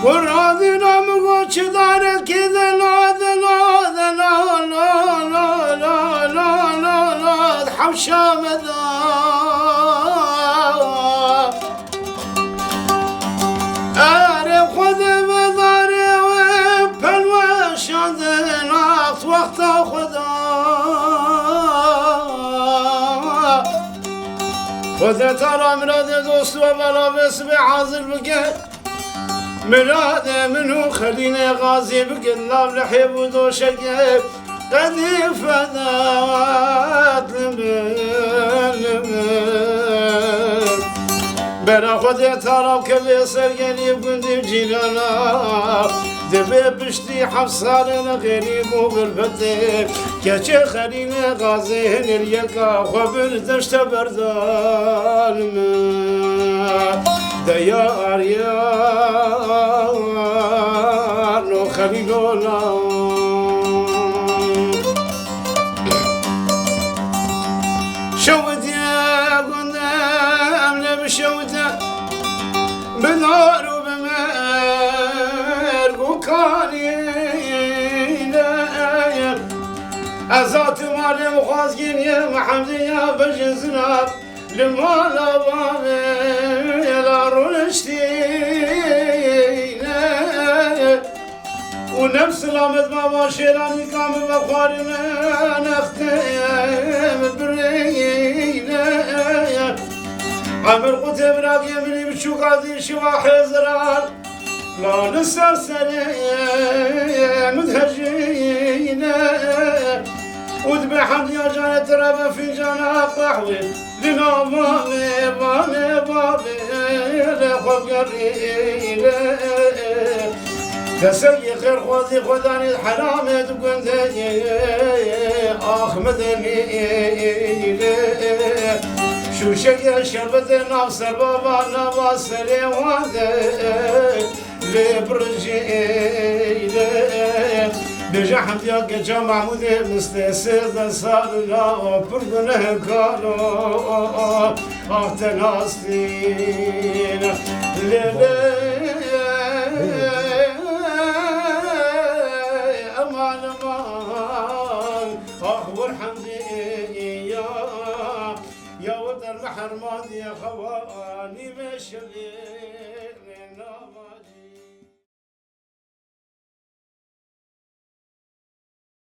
ورادنا مگوچ دارد که دلا دلا دلا لا لا لا لا لا لا حوشا مدا اره خود بداره و پلوشان دلات وقت خدا خودت را مراد دوست و بلا بس به حاضر بگه مراد منو خليني غازي بقلاب لحيب ودوشقه قد فدات بنا خودي تراب كبي سرقني بقندي بجيلانا دبي بشتي حفصارنا غريب وغربتي كاشي خليني غازي هن اليقا خبر دشت بردان ديار يار نو خليلونا شوت يا قدام لبشوته بنار وبمرق وكانينا أزات مالي مخازقين يا محمد يا بجزنا لمالا بابي لا رنشتينا ونفس لامد بابا شيراني كام بخارنا نختم برينا عمر قتب راقي مني بشوق عزي شوا حزران لا نسر سنة مدهجينا وذبح يا جانة ترى فنجان قهوة لنا بابي بابي بابي لخوف قرينا تسلي خير خوزي خداني الحرام تكون آخ مدني شو شقي شربت ناصر بابا نواصر واده لبرجي بجحم ديالك جا محمود مستسد صار لا بردنه كانوا اختلاستين امان امان اخبر حمدي يا ود البحر ماضي خواني مشلي